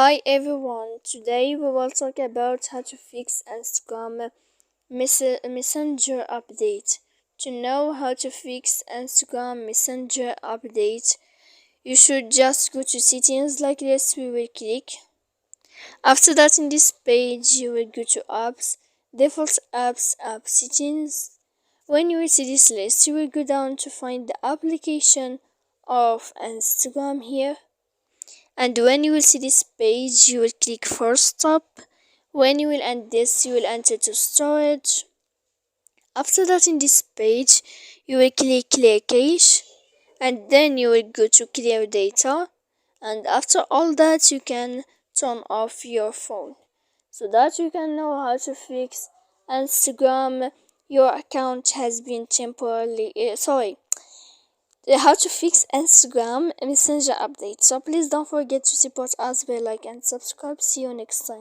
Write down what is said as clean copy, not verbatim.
Hi everyone, today we will talk about how to fix Instagram Messenger update. To know how to fix Instagram Messenger update, you should just go to settings like this. We will click. After that, in this page, you will go to apps, default apps, app settings. When you will see this list, you will go down to find the application of Instagram here. And when you will see this page, you will click force stop. When you will end this, you will enter to storage. After that, in this page, you will click clear cache, and then you will go to clear data. And after all that, you can turn off your phone so that you can know how to fix Instagram. Your account has been temporarily how to fix Instagram Messenger update. So please don't forget to support us by like and subscribe. See you next time.